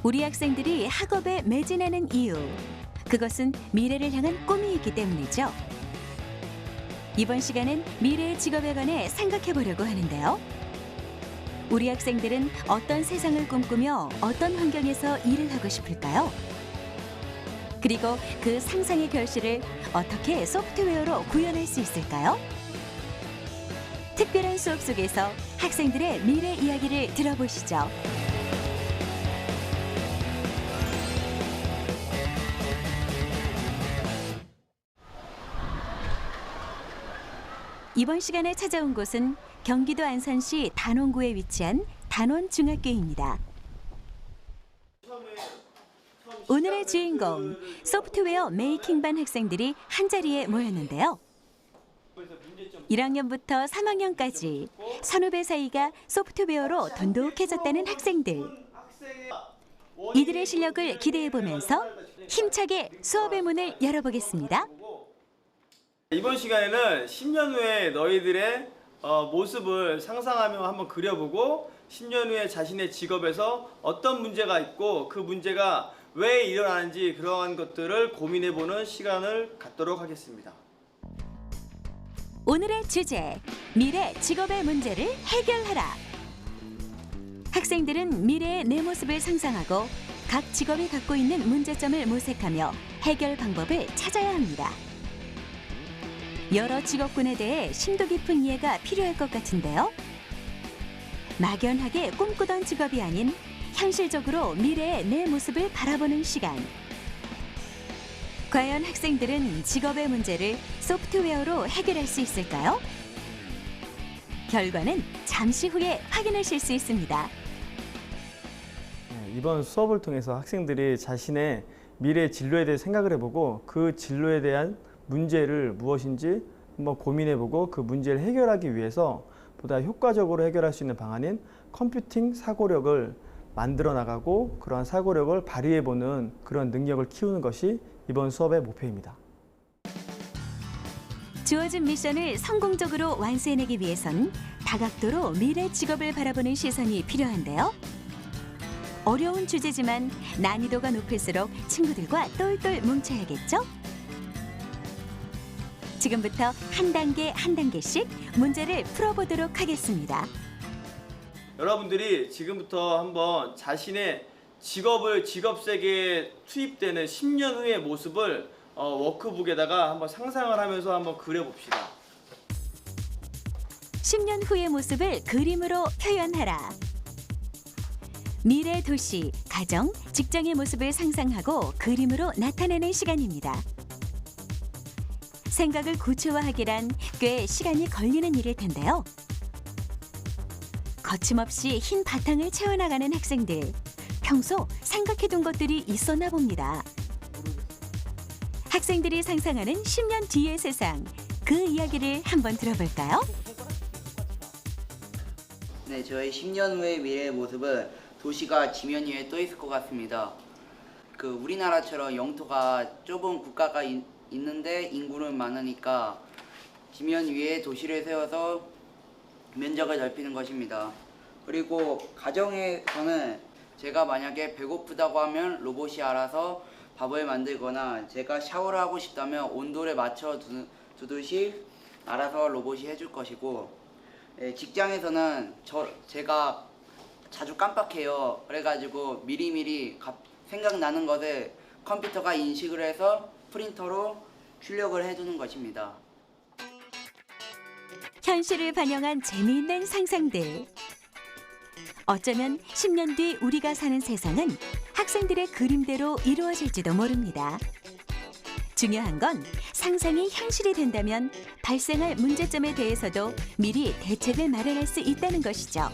우리 학생들이 학업에 매진하는 이유, 그것은 미래를 향한 꿈이 있기 때문이죠. 이번 시간은 미래의 직업에 관해 생각해 보려고 하는데요. 우리 학생들은 어떤 세상을 꿈꾸며 어떤 환경에서 일을 하고 싶을까요? 그리고 그 상상의 결실을 어떻게 소프트웨어로 구현할 수 있을까요? 특별한 수업 속에서 학생들의 미래 이야기를 들어보시죠. 이번 시간에 찾아온 곳은 경기도 안산시 단원구에 위치한 단원중학교입니다. 오늘의 주인공, 소프트웨어 메이킹반 학생들이 한자리에 모였는데요. 1학년부터 3학년까지 선후배 사이가 소프트웨어로 돈독해졌다는 학생들. 이들의 실력을 기대해보면서 힘차게 수업의 문을 열어보겠습니다. 이번 시간에는 10년 후에 너희들의 모습을 상상하며 한번 그려보고 10년 후에 자신의 직업에서 어떤 문제가 있고 그 문제가 왜 일어나는지 그러한 것들을 고민해보는 시간을 갖도록 하겠습니다. 오늘의 주제, 미래 직업의 문제를 해결하라. 학생들은 미래의 내 모습을 상상하고 각 직업이 갖고 있는 문제점을 모색하며 해결 방법을 찾아야 합니다. 여러 직업군에 대해 심도 깊은 이해가 필요할 것 같은데요. 막연하게 꿈꾸던 직업이 아닌 현실적으로 미래의 내 모습을 바라보는 시간. 과연 학생들은 직업의 문제를 소프트웨어로 해결할 수 있을까요? 결과는 잠시 후에 확인하실 수 있습니다. 이번 수업을 통해서 학생들이 자신의 미래 진로에 대해 생각을 해보고 그 진로에 대한 문제를 무엇인지 한번 고민해보고 그 문제를 해결하기 위해서 보다 효과적으로 해결할 수 있는 방안인 컴퓨팅 사고력을 만들어 나가고 그러한 사고력을 발휘해보는 그런 능력을 키우는 것이 이번 수업의 목표입니다. 주어진 미션을 성공적으로 완수해내기 위해선 다각도로 미래 직업을 바라보는 시선이 필요한데요. 어려운 주제지만 난이도가 높을수록 친구들과 똘똘 뭉쳐야겠죠? 지금부터 한 단계 한 단계씩 문제를 풀어보도록 하겠습니다. 여러분들이 지금부터 한번 자신의 직업 세계에 투입되는 10년 후의 모습을 워크북에다가 한번 상상을 하면서 한번 그려봅시다. 10년 후의 모습을 그림으로 표현하라. 미래 도시, 가정, 직장의 모습을 상상하고 그림으로 나타내는 시간입니다. 생각을 구체화하기란 꽤 시간이 걸리는 일일 텐데요. 거침없이 흰 바탕을 채워나가는 학생들. 평소 생각해둔 것들이 있었나 봅니다. 학생들이 상상하는 10년 뒤의 세상, 그 이야기를 한번 들어볼까요? 네, 저희 10년 후의 미래의 모습은 도시가 지면 위에 떠 있을 것 같습니다. 우리나라처럼 영토가 좁은 국가가 있는데 인구는 많으니까 지면 위에 도시를 세워서 면적을 넓히는 것입니다. 그리고 가정에서는 제가 만약에 배고프다고 하면 로봇이 알아서 밥을 만들거나 제가 샤워를 하고 싶다면 온도를 맞춰 두듯이 알아서 로봇이 해줄 것이고, 직장에서는 제가 자주 깜빡해요. 그래가지고 미리미리 생각나는 것을 컴퓨터가 인식을 해서 프린터로 출력을 해두는 것입니다. 현실을 반영한 재미있는 상상들. 어쩌면 10년 뒤 우리가 사는 세상은 학생들의 그림대로 이루어질지도 모릅니다. 중요한 건 상상이 현실이 된다면 발생할 문제점에 대해서도 미리 대책을 마련할 수 있다는 것이죠.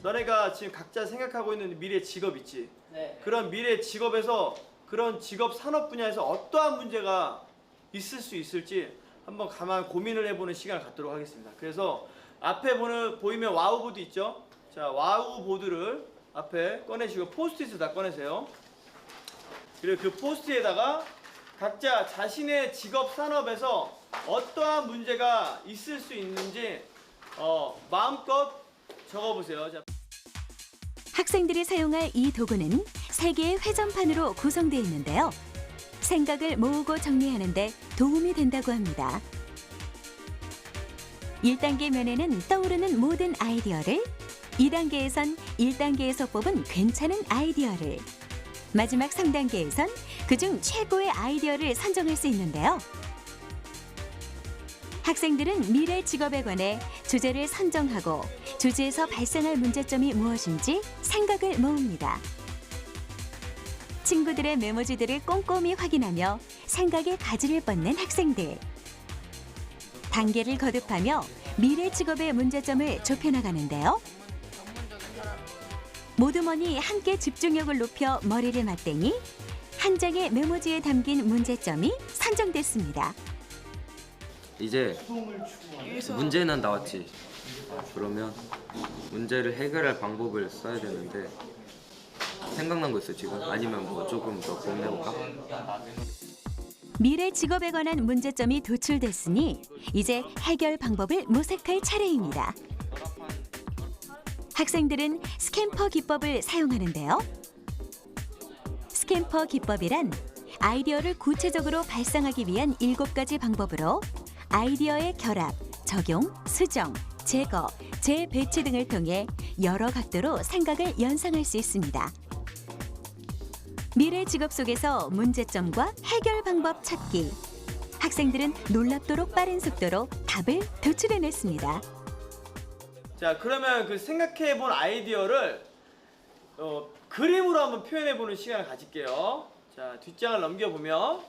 너네가 지금 각자 생각하고 있는 미래 직업 있지? 네. 그런 미래 직업에서 그런 직업 산업 분야에서 어떠한 문제가 있을 수 있을지 한번 가만 고민을 해보는 시간을 갖도록 하겠습니다. 그래서 앞에 보이면 와우보드 있죠? 자, 와우보드를 앞에 꺼내시고 포스트잇을 다 꺼내세요. 그리고 그 포스트에다가 각자 자신의 직업 산업에서 어떠한 문제가 있을 수 있는지 마음껏 적어보세요. 자. 학생들이 사용할 이 도구는 3개의 회전판으로 구성되어 있는데요. 생각을 모으고 정리하는 데 도움이 된다고 합니다. 1단계 면에는 떠오르는 모든 아이디어를, 2단계에선 1단계에서 뽑은 괜찮은 아이디어를, 마지막 3단계에선 그중 최고의 아이디어를 선정할 수 있는데요. 학생들은 미래 직업에 관해 주제를 선정하고 주제에서 발생할 문제점이 무엇인지 생각을 모읍니다. 친구들의 메모지들을 꼼꼼히 확인하며 생각에 가지를 뻗는 학생들. 단계를 거듭하며 미래 직업의 문제점을 좁혀나가는데요. 모두머니 함께 집중력을 높여 머리를 맞대니 한 장의 메모지에 담긴 문제점이 선정됐습니다. 이제 문제는 나왔지. 그러면 문제를 해결할 방법을 써야 되는데 생각난 거 있어 지금? 아니면 뭐 조금 더 고민해볼까? 미래 직업에 관한 문제점이 도출됐으니 이제 해결 방법을 모색할 차례입니다. 학생들은 스캠퍼 기법을 사용하는데요. 스캠퍼 기법이란 아이디어를 구체적으로 발상하기 위한 7가지 방법으로 아이디어의 결합, 적용, 수정, 제거, 재배치 등을 통해 여러 각도로 생각을 연상할 수 있습니다. 미래 직업 속에서 문제점과 해결 방법 찾기. 학생들은 놀랍도록 빠른 속도로 답을 도출해냈습니다. 자, 그러면 그 생각해본 아이디어를 그림으로 한번 표현해보는 시간을 가질게요. 자, 뒷장을 넘겨보면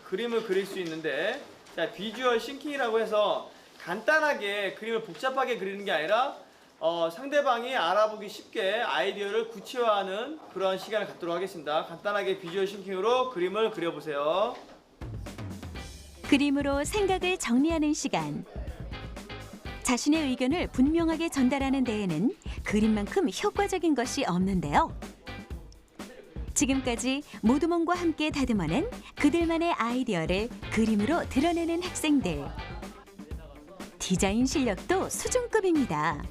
그림을 그릴 수 있는데, 자, 비주얼 싱킹이라고 해서 간단하게 그림을 복잡하게 그리는 게 아니라 상대방이 알아보기 쉽게 아이디어를 구체화하는 그런 시간을 갖도록 하겠습니다. 간단하게 비주얼 싱킹으로 그림을 그려보세요. 그림으로 생각을 정리하는 시간. 자신의 의견을 분명하게 전달하는 데에는 그림만큼 효과적인 것이 없는데요. 지금까지 모두몽과 함께 다듬어낸 그들만의 아이디어를 그림으로 드러내는 학생들. 디자인 실력도 수준급입니다.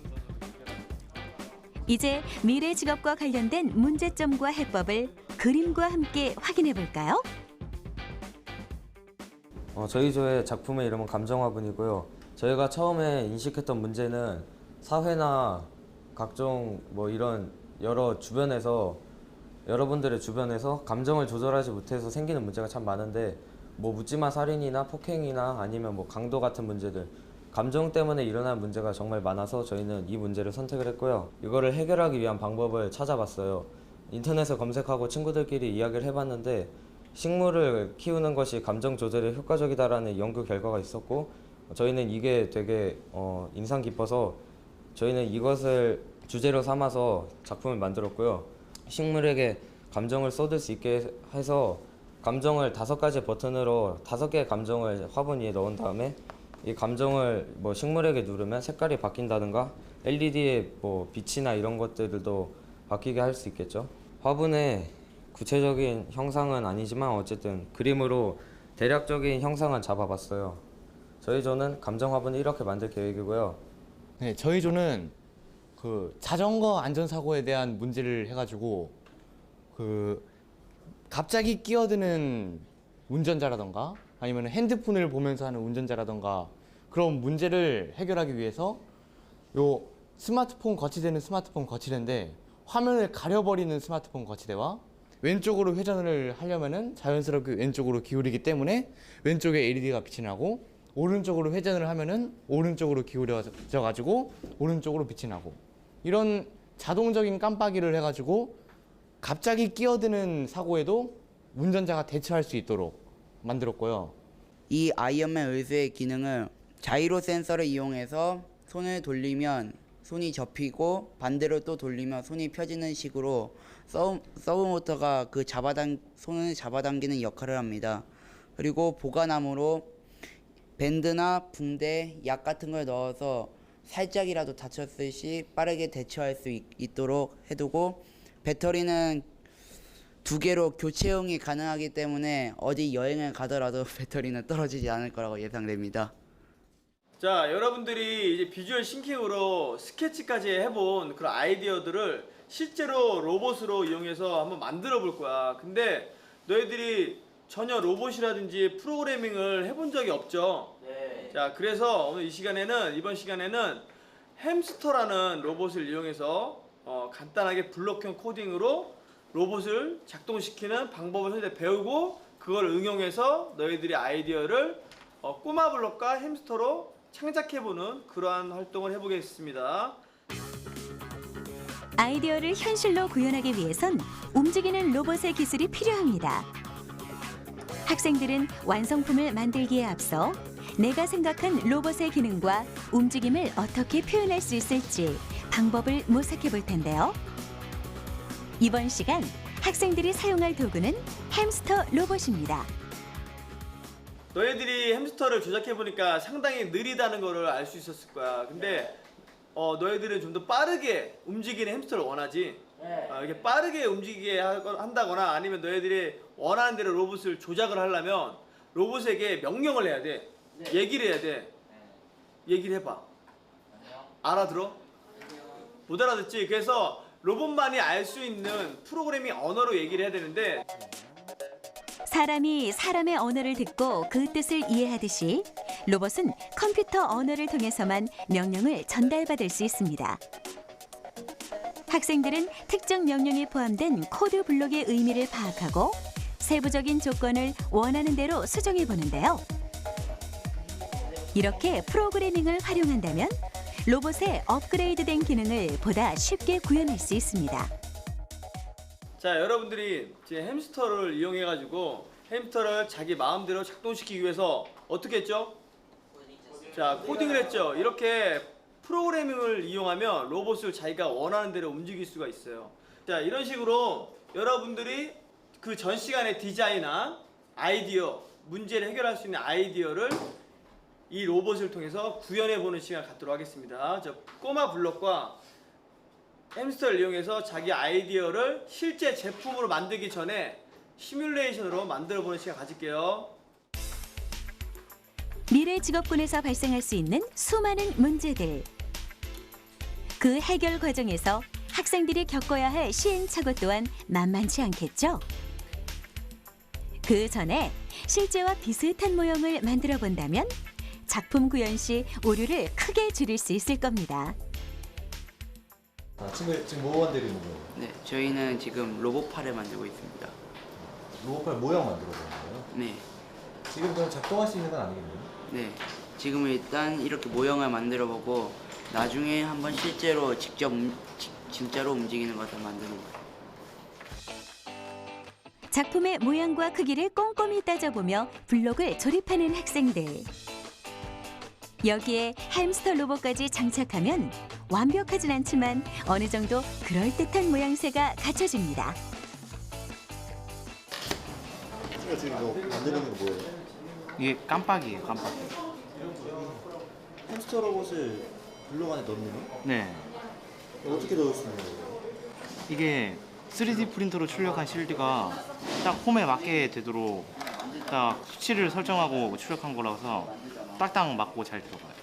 이제 미래 직업과 관련된 문제점과 해법을 그림과 함께 확인해 볼까요? 저희 조의 작품의 이름은 감정화분이고요. 저희가 처음에 인식했던 문제는 사회나 각종 뭐 이런 여러분들의 주변에서 감정을 조절하지 못해서 생기는 문제가 참 많은데, 뭐 묻지마 살인이나 폭행이나 아니면 뭐 강도 같은 문제들, 감정 때문에 일어나는 문제가 정말 많아서 저희는 이 문제를 선택을 했고요. 이거를 해결하기 위한 방법을 찾아봤어요. 인터넷에 검색하고 친구들끼리 이야기를 해봤는데, 식물을 키우는 것이 감정 조절에 효과적이다라는 연구 결과가 있었고, 저희는 이게 되게 인상 깊어서 저희는 이것을 주제로 삼아서 작품을 만들었고요. 식물에게 감정을 쏟을 수 있게 해서 감정을 5가지 버튼으로 5개의 감정을 화분 위에 넣은 다음에 이 감정을 뭐 식물에게 누르면 색깔이 바뀐다든가 LED의 뭐 빛이나 이런 것들도 바뀌게 할 수 있겠죠. 화분의 구체적인 형상은 아니지만 어쨌든 그림으로 대략적인 형상은 잡아봤어요. 저희 조는 감정 화분을 이렇게 만들 계획이고요. 네, 저희 조는 그 자전거 안전사고에 대한 문제를 해가지고 갑자기 끼어드는 운전자라던가 아니면 핸드폰을 보면서 하는 운전자라던가 그런 문제를 해결하기 위해서 요 스마트폰 거치대는 스마트폰 거치대인데 화면을 가려버리는 스마트폰 거치대와 왼쪽으로 회전을 하려면은 자연스럽게 왼쪽으로 기울이기 때문에 왼쪽에 LED가 빛이 나고, 오른쪽으로 회전을 하면은 오른쪽으로 기울여져 가지고 오른쪽으로 빛이 나고, 이런 자동적인 깜빡이를 해가지고 갑자기 끼어드는 사고에도 운전자가 대처할 수 있도록 만들었고요. 이 아이언맨 의수의 기능을 자이로 센서를 이용해서 손을 돌리면 손이 접히고 반대로 또 돌리면 손이 펴지는 식으로 서브모터가 그 손을 잡아당기는 역할을 합니다. 그리고 보관함으로 밴드나 붕대, 약 같은 걸 넣어서 살짝이라도 다쳤을 시 빠르게 대처할 수 있도록 해두고, 배터리는 2개로 교체용이 가능하기 때문에 어디 여행을 가더라도 배터리는 떨어지지 않을 거라고 예상됩니다. 자, 여러분들이 이제 비주얼 싱킹으로 스케치까지 해본 그런 아이디어들을 실제로 로봇으로 이용해서 한번 만들어 볼 거야. 근데 너희들이 전혀 로봇이라든지 프로그래밍을 해본 적이 없죠? 네. 자, 그래서 오늘 이번 시간에는 햄스터라는 로봇을 이용해서 간단하게 블록형 코딩으로 로봇을 작동시키는 방법을 현재 배우고 그걸 응용해서 너희들이 아이디어를 꼬마 블록과 햄스터로 창작해보는 그러한 활동을 해보겠습니다. 아이디어를 현실로 구현하기 위해선 움직이는 로봇의 기술이 필요합니다. 학생들은 완성품을 만들기에 앞서 내가 생각한 로봇의 기능과 움직임을 어떻게 표현할 수 있을지 방법을 모색해 볼 텐데요. 이번 시간 학생들이 사용할 도구는 햄스터 로봇입니다. 너희들이 햄스터를 조작해보니까 상당히 느리다는 거를 알 수 있었을 거야. 근데 너희들은 좀 더 빠르게 움직이는 햄스터를 원하지. 네. 이렇게 빠르게 움직이게 한다거나 아니면 너희들이 원하는 대로 로봇을 조작을 하려면 로봇에게 명령을 해야 돼. 네. 얘기를 해야 돼. 얘기를 해봐. 알아들어? 못 알아듣지? 그래서 로봇만이 알 수 있는 프로그래밍 언어로 얘기를 해야 되는데 사람이 사람의 언어를 듣고 그 뜻을 이해하듯이 로봇은 컴퓨터 언어를 통해서만 명령을 전달받을 수 있습니다. 학생들은 특정 명령이 포함된 코드 블록의 의미를 파악하고 세부적인 조건을 원하는 대로 수정해 보는데요. 이렇게 프로그래밍을 활용한다면 로봇의 업그레이드된 기능을 보다 쉽게 구현할 수 있습니다. 자, 여러분들이 이제 햄스터를 이용해가지고 햄스터를 자기 마음대로 작동시키기 위해서 어떻게 했죠? 자, 코딩을 했죠. 이렇게 프로그래밍을 이용하면 로봇을 자기가 원하는 대로 움직일 수가 있어요. 자, 이런 식으로 여러분들이 그 전 시간에 디자인한 아이디어, 문제를 해결할 수 있는 아이디어를 이 로봇을 통해서 구현해보는 시간을 갖도록 하겠습니다. 저 꼬마 블록과 햄스터를 이용해서 자기 아이디어를 실제 제품으로 만들기 전에 시뮬레이션으로 만들어보는 시간 가질게요. 미래 직업군에서 발생할 수 있는 수많은 문제들. 그 해결 과정에서 학생들이 겪어야 할 시행착오 또한 만만치 않겠죠? 그 전에 실제와 비슷한 모형을 만들어 본다면 작품 구현 시 오류를 크게 줄일 수 있을 겁니다. 지금 뭐 만들고 있는 거예요? 네, 저희는 지금 로봇팔을 만들고 있습니다. 로봇팔 모양 만들어 보는 거예요? 네. 지금 그럼 작동할 수 있는 건 아니겠네요? 네. 지금은 일단 이렇게 모형을 만들어 보고 나중에 한번 실제로 진짜로 움직이는 것을 만드는 거예요. 작품의 모양과 크기를 꼼꼼히 따져보며 블록을 조립하는 학생들. 여기에 햄스터 로봇까지 장착하면 완벽하진 않지만 어느 정도 그럴듯한 모양새가 갖춰집니다. 지금 이거 만드는 거 뭐예요? 이게 깜빡이에요, 깜빡이. 햄스터 로봇을 블록 안에 넣는 거? 네. 어떻게 넣을 수 있는 거예요? 이게 3D 프린터로 출력한 실드가 딱 홈에 맞게 되도록 딱 수치를 설정하고 출력한 거라서 딱딱 맞고 잘 들어가요.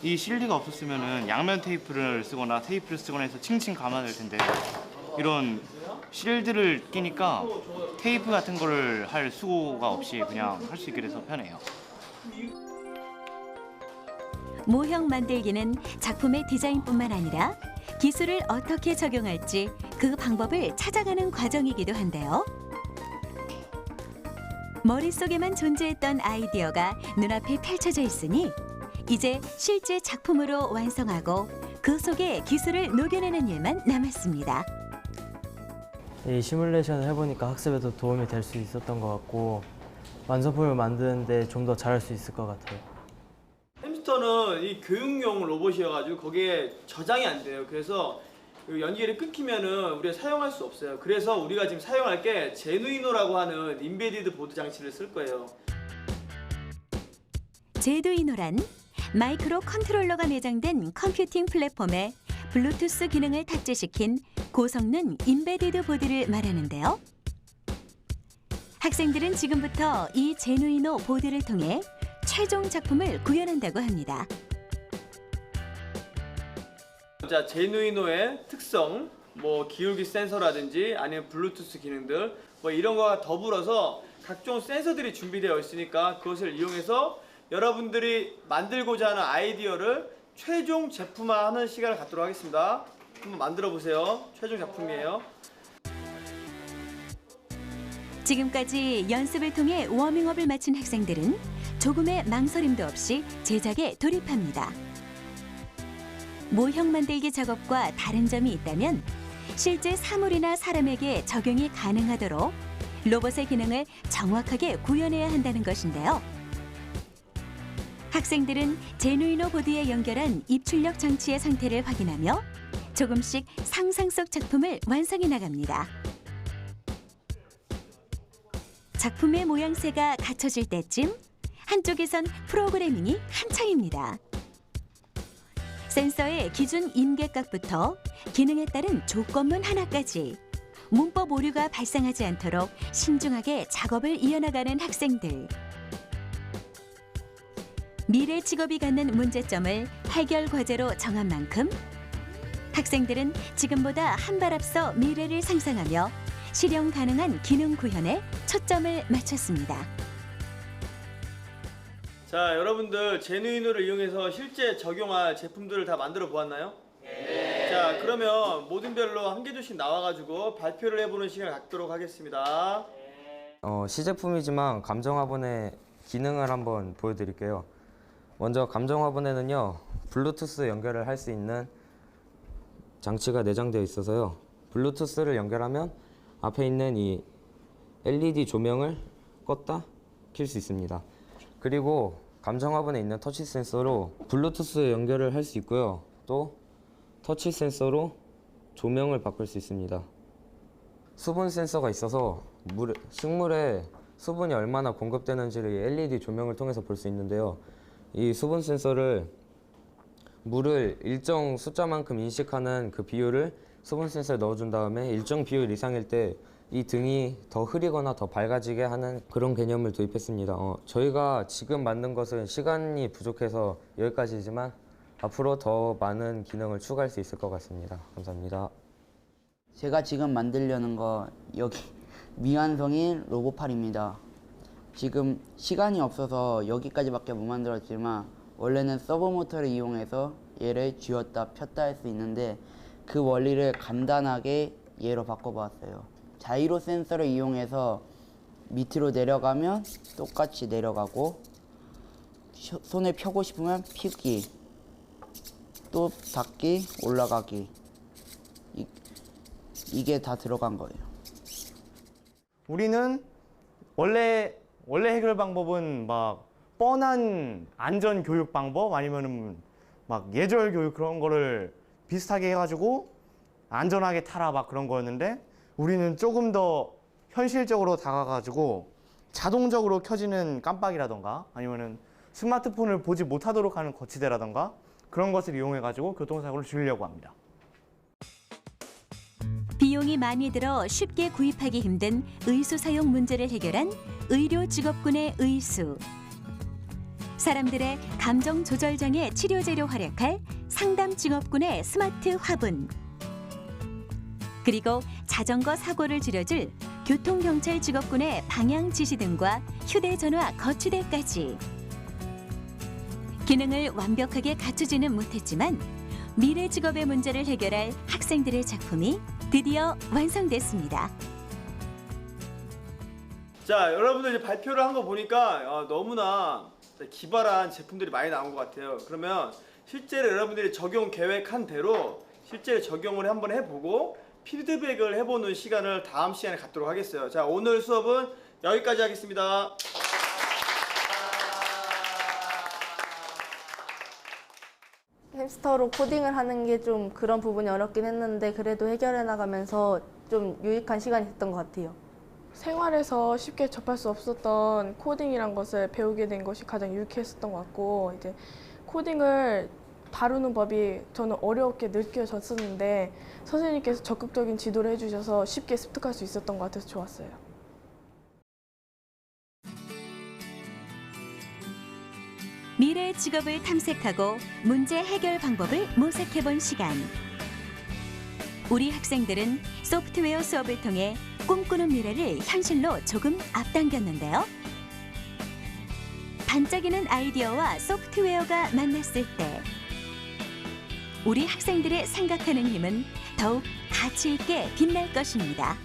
이 실드가 없었으면은 양면 테이프를 쓰거나 테이프를 쓰거나 해서 칭칭 감아야 될 텐데 이런 실드를 끼니까 테이프 같은 거를 할 수고가 없이 그냥 할 수 있게 돼서 편해요. 모형 만들기는 작품의 디자인뿐만 아니라 기술을 어떻게 적용할지 그 방법을 찾아가는 과정이기도 한데요. 머릿속에만 존재했던 아이디어가 눈앞에 펼쳐져 있으니 이제 실제 작품으로 완성하고 그 속에 기술을 녹여내는 일만 남았습니다. 이 시뮬레이션을 해보니까 학습에도 도움이 될 수 있었던 것 같고 완성품을 만드는데 좀 더 잘할 수 있을 것 같아요. 햄스터는 이 교육용 로봇이어가지고 거기에 저장이 안 돼요. 그래서 연결이 끊기면은 우리가 사용할 수 없어요. 그래서 우리가 지금 사용할 게 제누이노라고 하는 인베디드 보드 장치를 쓸 거예요. 제두이노란 마이크로 컨트롤러가 내장된 컴퓨팅 플랫폼에 블루투스 기능을 탑재시킨 고성능 인베디드 보드를 말하는데요. 학생들은 지금부터 이 제누이노 보드를 통해 최종 작품을 구현한다고 합니다. 자, 제누이노의 특성, 뭐 기울기 센서라든지 아니면 블루투스 기능들 뭐 이런 거와 더불어서 각종 센서들이 준비되어 있으니까 그것을 이용해서 여러분들이 만들고자 하는 아이디어를 최종 제품화하는 시간을 갖도록 하겠습니다. 한번 만들어 보세요. 최종 작품이에요. 지금까지 연습을 통해 워밍업을 마친 학생들은 조금의 망설임도 없이 제작에 돌입합니다. 모형 만들기 작업과 다른 점이 있다면 실제 사물이나 사람에게 적용이 가능하도록 로봇의 기능을 정확하게 구현해야 한다는 것인데요. 학생들은 제누이노 보드에 연결한 입출력 장치의 상태를 확인하며 조금씩 상상 속 작품을 완성해 나갑니다. 작품의 모양새가 갖춰질 때쯤 한쪽에선 프로그래밍이 한창입니다. 센서의 기준 임계각부터 기능에 따른 조건문 하나까지 문법 오류가 발생하지 않도록 신중하게 작업을 이어나가는 학생들. 미래 직업이 갖는 문제점을 해결 과제로 정한 만큼 학생들은 지금보다 한 발 앞서 미래를 상상하며 실현 가능한 기능 구현에 초점을 맞췄습니다. 자, 여러분들 제누이노를 이용해서 실제 적용할 제품들을 다 만들어 보았나요? 네. 자, 그러면 모든 별로 한 개 조씩 나와가지고 발표를 해보는 시간을 갖도록 하겠습니다. 시제품이지만 감정화분의 기능을 한번 보여드릴게요. 먼저 감정화분에는요, 블루투스 연결을 할 수 있는 장치가 내장되어 있어서요. 블루투스를 연결하면 앞에 있는 이 LED 조명을 껐다 켤 수 있습니다. 그리고 감정화분에 있는 터치 센서로 블루투스 연결을 할 수 있고요. 또 터치 센서로 조명을 바꿀 수 있습니다. 수분 센서가 있어서 식물에 수분이 얼마나 공급되는지를 이 LED 조명을 통해서 볼 수 있는데요. 이 수분 센서를 물을 일정 숫자만큼 인식하는 그 비율을 수분 센서에 넣어준 다음에 일정 비율 이상일 때 이 등이 더 흐리거나 더 밝아지게 하는 그런 개념을 도입했습니다. 저희가 지금 만든 것은 시간이 부족해서 여기까지지만 앞으로 더 많은 기능을 추가할 수 있을 것 같습니다. 감사합니다. 제가 지금 만들려는 거 여기 미완성인 로봇팔입니다. 지금 시간이 없어서 여기까지밖에 못 만들었지만 원래는 서버 모터를 이용해서 얘를 쥐었다 폈다 할 수 있는데 그 원리를 간단하게 얘로 바꿔봤어요. 자이로 센서를 이용해서 밑으로 내려가면 똑같이 내려가고 손을 펴고 싶으면 펴기 또 닫기 올라가기 이게 다 들어간 거예요. 우리는 원래 해결 방법은 막 뻔한 안전 교육 방법 아니면은 막 예절 교육 그런 거를 비슷하게 해가지고 안전하게 타라 막 그런 거였는데 우리는 조금 더 현실적으로 다가가지고 자동적으로 켜지는 깜빡이라던가 아니면은 스마트폰을 보지 못하도록 하는 거치대라던가 그런 것을 이용해가지고 교통사고를 줄이려고 합니다. 비용이 많이 들어 쉽게 구입하기 힘든 의수 사용 문제를 해결한 의료 직업군의 의수. 사람들의 감정 조절 장애 치료제로 활약할 상담 직업군의 스마트 화분. 그리고 자전거 사고를 줄여줄 교통경찰 직업군의 방향 지시 등과 휴대전화 거치대까지. 기능을 완벽하게 갖추지는 못했지만 미래 직업의 문제를 해결할 학생들의 작품이 드디어 완성됐습니다. 자, 여러분들 이제 발표를 한 거 보니까 너무나 기발한 제품들이 많이 나온 것 같아요. 그러면 실제로 여러분들이 적용 계획한 대로 실제로 적용을 한번 해보고 피드백을 해보는 시간을 다음 시간에 갖도록 하겠어요. 자, 오늘 수업은 여기까지 하겠습니다. 햄스터로 코딩을 하는 게 좀 그런 부분이 어렵긴 했는데 그래도 해결해 나가면서 좀 유익한 시간이 됐던 것 같아요. 생활에서 쉽게 접할 수 없었던 코딩이란 것을 배우게 된 것이 가장 유익했었던 것 같고 이제 코딩을 다루는 법이 저는 어렵게 느껴졌었는데 선생님께서 적극적인 지도를 해주셔서 쉽게 습득할 수 있었던 것 같아서 좋았어요. 미래 직업을 탐색하고 문제 해결 방법을 모색해본 시간. 우리 학생들은 소프트웨어 수업을 통해 꿈꾸는 미래를 현실로 조금 앞당겼는데요. 반짝이는 아이디어와 소프트웨어가 만났을 때 우리 학생들의 생각하는 힘은 더욱 가치 있게 빛날 것입니다.